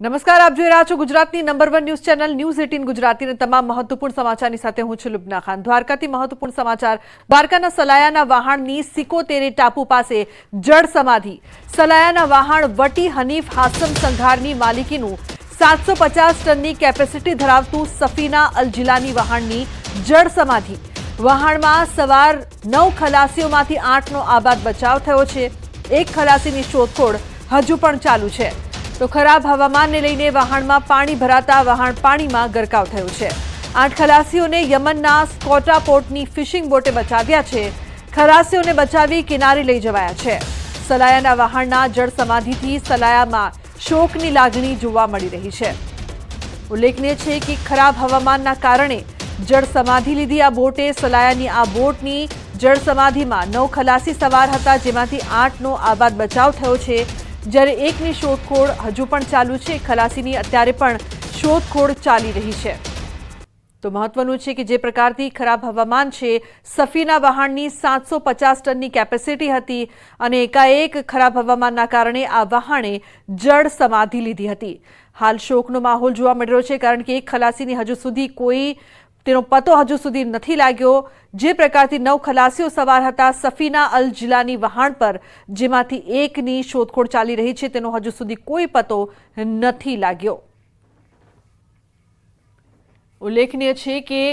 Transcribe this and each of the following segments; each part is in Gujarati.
નમસ્કાર, આપ જોઈ રહ્યા છો ગુજરાતની નંબર 1 ન્યૂઝ ચેનલ ન્યૂઝ 18 ગુજરાતીના તમામ મહત્વપૂર્ણ સમાચારની સાથે હું છું લુબના ખાન। દ્વારકાથી મહત્વપૂર્ણ સમાચાર। દ્વારકાના સલાયાના વહાણની સિકોતેરે ટાપુ પાસે જળ સમાધિ। સલાયાના વહાણ વટી હનીફ હાસમ સંઘારની માલિકીનું 750 ટનની કેપેસિટી ધરાવતું સફીના અલ જિલાની વહાણની જળ સમાધિ। વહાણમાં સવાર 9 ખલાસીઓમાંથી 8નો આબાદ બચાવ થયો છે। એક ખલાસીની શોધખોળ હજુ પણ ચાલુ છે। તો ખરાબ હવામાનને લઈને વહાણમાં પાણી ભરાતા વહાણ પાણીમાં ગરકાવ થયો છે। 8 ખલાસીઓને યમનના સ્કોટા પોર્ટની ફિશિંગ બોટે બચાવ્યા છે। ખલાસીઓને બચાવી કિનારે લઈ જવાયા છે। સલાયાના વહાણના જળ સમાધિથી સલાયામાં શોકની લાગણી જોવા મળી રહી છે। ઉલ્લેખનીય છે કે ખરાબ હવામાનના કારણે જળ સમાધિ લીધી આ બોટે। સલાયાની આ બોટની જળ સમાધિમાં 9 ખલાસી સવાર હતા, જેમાંથી 8નો આબાદ બચાવ થયો છે, જ્યારે એકની શોધખોળ હજુ પણ ચાલુ છે। ખલાસીની અત્યારે પણ શોધખોળ ચાલી રહી છે। તો મહત્વનું છે કે જે પ્રકારથી ખરાબ હવામાન છે, સફીના વહાણની 750 ટનની કેપેસિટી હતી અને એકાએક ખરાબ હવામાનના કારણે આ વહાણે જળ સમાધિ લીધી હતી। હાલ શોકનો માહોલ જોવા મળી રહ્યો છે, કારણ કે એક ખલાસીની હજુ સુધી તેનો પતો હજુ સુધી નથી લાગ્યો। જે પ્રકારથી 9 ખલાસીઓ સવાર હતા સફીના અલ જિલાની વહાણ પર, જેમાંથી એકની શોધખોળ ચાલી રહી છે, તેનો હજુ સુધી કોઈ પતો નથી લાગ્યો। ઉલ્લેખનીય છે કે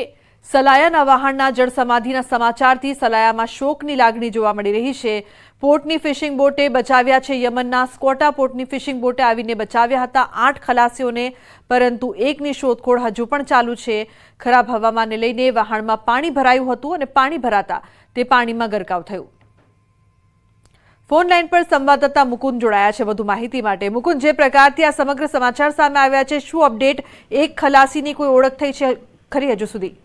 સલાયાના વહાણના જળ સમાધિના સમાચારથી સલાયામાં શોકની લાગણી જોવા મળી રહી છે। પોર્ટની ફિશિંગ બોટે બચાવ્યા છે। યમનના સ્કોટા પોર્ટની ફિશિંગ બોટે આવીને બચાવ્યા હતા 8 ખલાસીઓને, પરંતુ એકની શોધખોળ હજુ પણ ચાલુ છે। ખરાબ હવામાનને લઈને વહાણમાં પાણી ભરાયું હતું અને પાણી ભરાતા તે પાણીમાં ગરકાવ થયું। ફોન લાઈન પર સંવાદદાતા મુકુંદ જોડાયા છે વધુ માહિતી માટે। મુકુંદ, જે પ્રકારથી આ સમગ્ર સમાચાર સામે આવ્યા છે, શું અપડેટ? એક ખલાસીની કોઈ ઓળખ થઈ છે ખરી હજુ સુધી?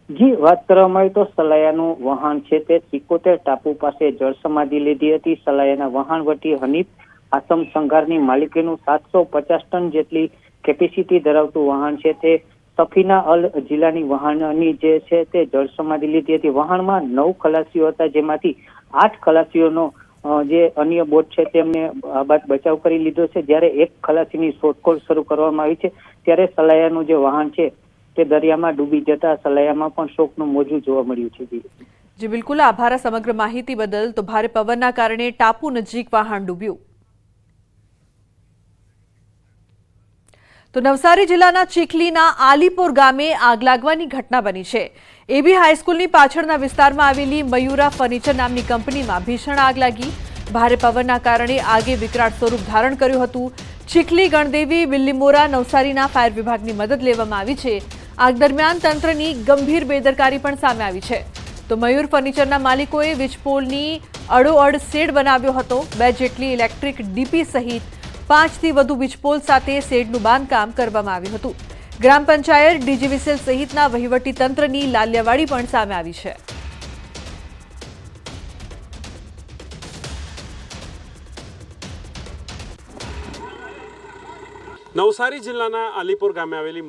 જી, વાત કરવામાં આવે તો સલાયાનું વહાણ છે તે સિકોતેર ટાપુ પાસે જળ સમાધિ લીધી હતી। સલાયાના વહાણ વટી હનીફ હાસમ સંઘારની માલિકીનું 750 ટન જેટલી કેપેસિટી ધરાવતું વહાણ છે તે સફીના અલ જિલાની વહાણની જે છે તે જળ સમાધિ લીધી હતી। વહાણમાં 9 ખલાસીઓ હતા, જેમાંથી 8 ખલાસીઓનો જે અન્ય બોટ છે તેમને આબાદ બચાવ કરી લીધો છે, જ્યારે એક ખલાસીની શોધખોળ શરૂ કરવામાં આવી છે। ત્યારે સલાયાનું જે વહાણ છે તે દરિયામાં ડૂબી જતા સલાયામાં પણ શોકનું મોજું જોવા મળ્યું છે। જી બિલકુલ, આભાર સમગ્ર માહિતી બદલ। તો ભારે પવનના કારણે ટાપુ નજીક વહાણ ડૂબ્યું। તો નવસારી જિલ્લાના ચીખલીના આલીપુર ગામે આગ લાગવાની ઘટના બની છે। એબી હાઈસ્કૂલની પાછળના વિસ્તારમાં આવેલી મયુરા ફર્નિચર નામની કંપનીમાં ભીષણ આગ લાગી। ભારે પવનના કારણે આગે વિકરાળ સ્વરૂપ ધારણ કર્યું હતું। ચીખલી, ગણદેવી, બિલ્લીમોરા, નવસારીના ફાયર વિભાગની મદદ લેવામાં આવી છે। આગ દરમિયાન તંત્રની ગંભીર બેદરકારી પણ સામે આવી છે। તો મયુર ફર્નિચરના માલિકોએ વીજપોલની અડોઅડ શેડ બનાવ્યો હતો। 2 જેટલી ઇલેક્ટ્રિક ડીપી સહિત 5થી વધુ વીજપોલ સાથે શેડનું બાંધકામ કરવામાં આવ્યું હતું। ગ્રામ પંચાયત, ડીજીવીસીએલ સહિતના વહીવટી તંત્રની લાલિયાવાડી પણ સામે આવી છે। નવસારી જિલ્લાના આલીપુર ગામે આવેલી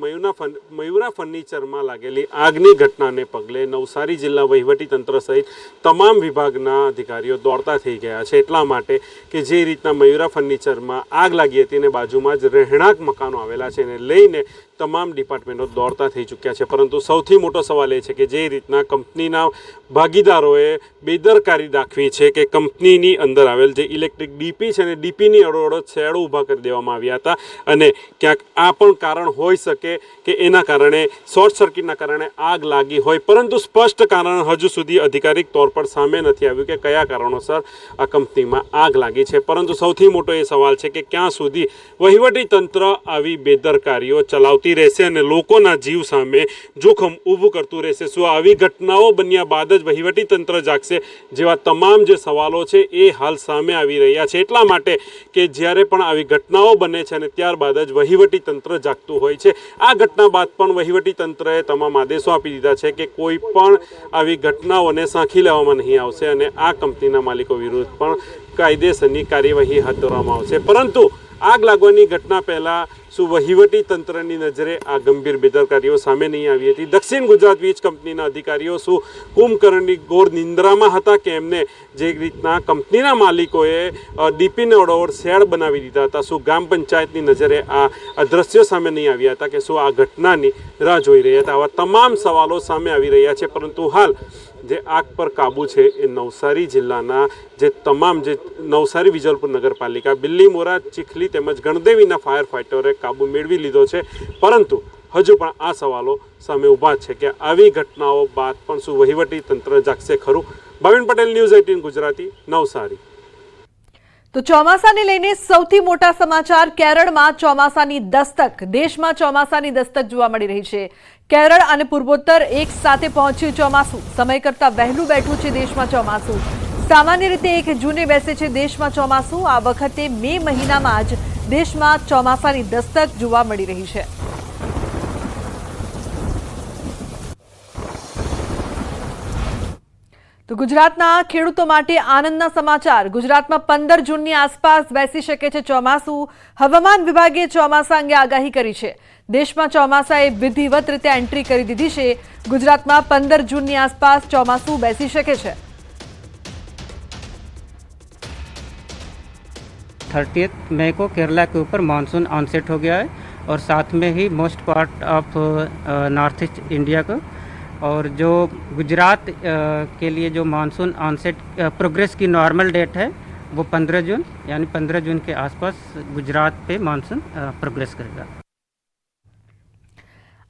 મયુરા ફર્નિચરમાં લાગેલી આગની ઘટનાને પગલે નવસારી જિલ્લા વહીવટીતંત્ર સહિત તમામ વિભાગના અધિકારીઓ દોડતા થઈ ગયા છે। એટલા માટે કે જે રીતના મયુરા ફર્નિચરમાં આગ લાગી હતી અને બાજુમાં જ રહેણાંક મકાનો આવેલા છે, એને લઈને તમામ ડિપાર્ટમેન્ટો દોડતા થઈ ચૂક્યા છે। પરંતુ સૌથી મોટો સવાલ એ છે કે જે રીતના કંપનીના ભાગીદારોએ બેદરકારી દાખવી છે કે કંપનીની અંદર આવેલ જે ઇલેક્ટ્રિક ડીપી છે અને ડીપીની અડોઅડ શેડો ઊભા કરી દેવામાં આવ્યા હતા અને ક્યાંક આ પણ કારણ હોઈ શકે કે એના કારણે શોર્ટ સર્કિટના કારણે આગ લાગી હોય, પરંતુ સ્પષ્ટ કારણ હજુ સુધી અધિકારિક તौर પર સામે નથી આવ્યું કે કયા કારણોસર આ કંપનીમાં આગ લાગી છે। પરંતુ સૌથી મોટો એ સવાલ છે કે ક્યાં સુધી વહીવટીતંત્ર આવી બેદરકારીઓ ચલાવતી રહેશે અને લોકોના જીવ સામે જોખમ ઊભું કરતું રહેશે। શું આવી ઘટનાઓ બન્યા બાદ જ વહીવટીતંત્ર જાગશે? જેવા તમામ જે સવાલો છે એ હાલ સામે આવી રહ્યા છે। એટલા માટે કે જ્યારે પણ આવી ઘટનાઓ બને છે અને ત્યારબાદ જ વહીવટીતંત્ર જાગતું હોય છે। આ ઘટના બાદ પણ વહીવટીતંત્રએ તમામ આદેશો આપી દીધા છે કે કોઈ પણ આવી ઘટનાઓને સાંખી લેવામાં નહીં આવશે અને આ કંપનીના માલિકો વિરુદ્ધ પણ કાયદેસરની કાર્યવાહી હાથ ધરવામાં આવશે। પરંતુ આગ લાગવાની ઘટના પહેલા શું વહીવટી તંત્રની નજરે આ ગંભીર બેદરકારીઓ સામે નહીં આવી હતી? દક્ષિણ ગુજરાત વીજ કંપનીના અધિકારીઓ શું કુંભકર્ણની ઘોર નિંદ્રામાં હતા કે એમને જે રીતના કંપનીના માલિકોએ ડીપીને અડોઅડ શેડ બનાવી દીધા હતા, શું ગ્રામ પંચાયતની નજરે આ દ્રશ્યો સામે નહીં આવ્યા હતા કે શું આ ઘટનાની રાહ જોઈ રહ્યા હતા? આવા તમામ સવાલો સામે આવી રહ્યા છે. પરંતુ હાલ જે આગ પર કાબુ છે એ નવસારી જિલ્લાના જે તમામ જે નવસારી વિજલપુર નગરપાલિકા, બિલ્લીમોરા, ચીખલી તેમજ ગણદેવીના ફાયર ફાઇટરોએ કાબુ મેળવી લીધો છે. પરંતુ હજુ પણ આ સવાલો સામે ઊભા છે કે આવી ઘટનાઓ બાદ પણ શું વહીવટી તંત્ર જાગશે ખરું? ભાવિન પટેલ, ન્યૂઝ 18 ગુજરાતી, નવસારી. તો ચોમાસાને લઈને સૌથી મોટા સમાચાર. કેરળમાં ચોમાસાની દસ્તક. દેશમાં ચોમાસાની દસ્તક જોવા મળી રહી છે. કેરળ અને પૂર્વોત્તર એક સાથે પહોંચ્યું ચોમાસું. સમય કરતા વહેલું બેઠું છે દેશમાં ચોમાસું. સામાન્ય રીતે 1 જૂને બેસે છે દેશમાં ચોમાસું. આ વખતે મે મહિનામાં જ દેશમાં ચોમાસાની દસ્તક જોવા મળી રહી છે. તો ગુજરાતના ખેડૂતો માટે આનંદના સમાચાર. ગુજરાતમાં 15 જૂનની આસપાસ બેસી શકે છે ચોમાસું. હવામાન વિભાગે ચોમાસા અંગે આગાહી કરી છે. દેશમાં ચોમાસાએ વિધિવત રીતે એન્ટ્રી કરી દીધી છે. ગુજરાતમાં 15 જૂનની આસપાસ ચોમાસું બેસી શકે છે. 30 मई को केरला के ऊपर मानसून ऑनसेट हो गया है और साथ में ही most part of north east India को, और जो गुजरात के लिए जो मानसून ऑनसेट प्रोग्रेस की नॉर्मल डेट है वो 15 जून, यानी 15 जून के आसपास गुजरात पे मानसून प्रोग्रेस करेगा.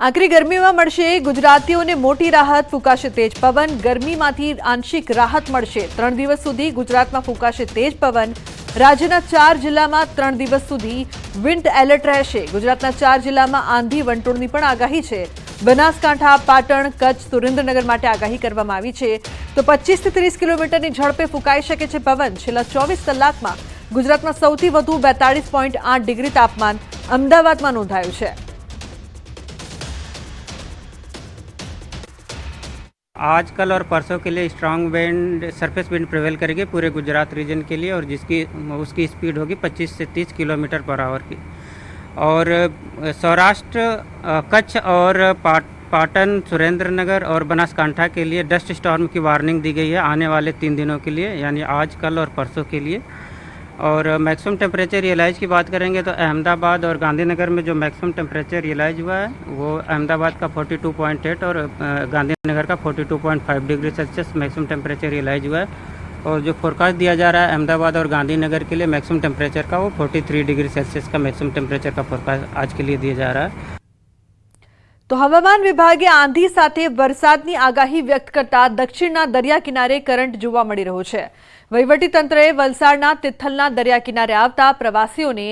આકરી ગરમીમાં મળશે ગુજરાતીઓને મોટી રાહત. ફૂંકાશે તેજ પવન. ગરમીમાંથી આંશિક રાહત મળશે. 3 દિવસ સુધી ગુજરાતમાં ફૂંકાશે તેજ પવન. રાજ્યના 4 જિલ્લામાં 3 દિવસ સુધી વિન્ડ એલર્ટ રહેશે. ગુજરાતના 4 જિલ્લામાં આંધી વંટોળની પણ આગાહી છે. બનાસકાંઠા, પાટણ, કચ્છ, સુરેન્દ્રનગર માટે આગાહી કરવામાં આવી છે. તો 25 થી 30 કિલોમીટરની ઝડપે ફૂંકાઈ શકે છે પવન. છેલ્લા 24 કલાકમાં ગુજરાતમાં સૌથી વધુ 42.8 ડિગ્રી તાપમાન અમદાવાદમાં નોંધાયું છે. आज कल और परसों के लिए strong wind, surface wind prevail करेगी पूरे गुजरात रीजन के लिए, और उसकी स्पीड होगी 25 से 30 किलोमीटर पर आवर की. और सौराष्ट्र, कच्छ और पाटन, सुरेंद्रनगर और बनासकांठा के लिए डस्ट स्टॉर्म की वार्निंग दी गई है आने वाले 3 दिनों के लिए, यानी आज, कल और परसों के लिए. और मैक्सिमम टेम्परेचर रियलाइज की बात करेंगे तो अहमदाबाद और गांधीनगर में जो मैक्सिमम टेम्परेचर रियलाइज हुआ है वो अहमदाबाद का 42.8 और गांधीनगर का 42.5 degree Celsius maximum temperature realize हुआ है. और जो फोरकास्ट दिया जा रहा है अहमदाबाद और गांधीनगर के लिए मैक्सिमम टेम्परेचर का, वो 43 डिग्री सेल्सियस का मैक्सिमम टेम्परेचर का फोरकास्ट आज के लिए दिया जा रहा है. તો હવામાન વિભાગે આંધી સાથે વરસાદની આગાહી વ્યક્ત કરતા દક્ષિણના દરિયા કિનારે કરંટ જોવા મળી રહ્યો છે. વહીવટીતંત્રએ વલસાડના તિથલના દરિયા કિનારે આવતા પ્રવાસીઓને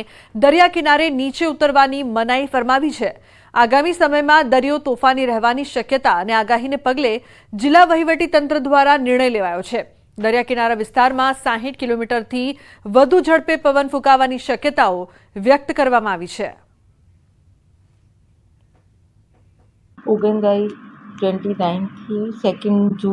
દરિયા કિનારે નીચે ઉતરવાની મનાઈ ફરમાવી છે. આગામી સમયમાં દરિયો તોફાની રહેવાની શક્યતા અને આગાહીને પગલે જિલ્લા વહીવટીતંત્ર દ્વારા નિર્ણય લેવાયો છે. દરિયા કિનારા વિસ્તારમાં 60 કિલોમીટરથી વધુ ઝડપે પવન ફૂંકાવાની શક્યતાઓ વ્યક્ત કરવામાં આવી છે. उगनगाई 29 की 2 जून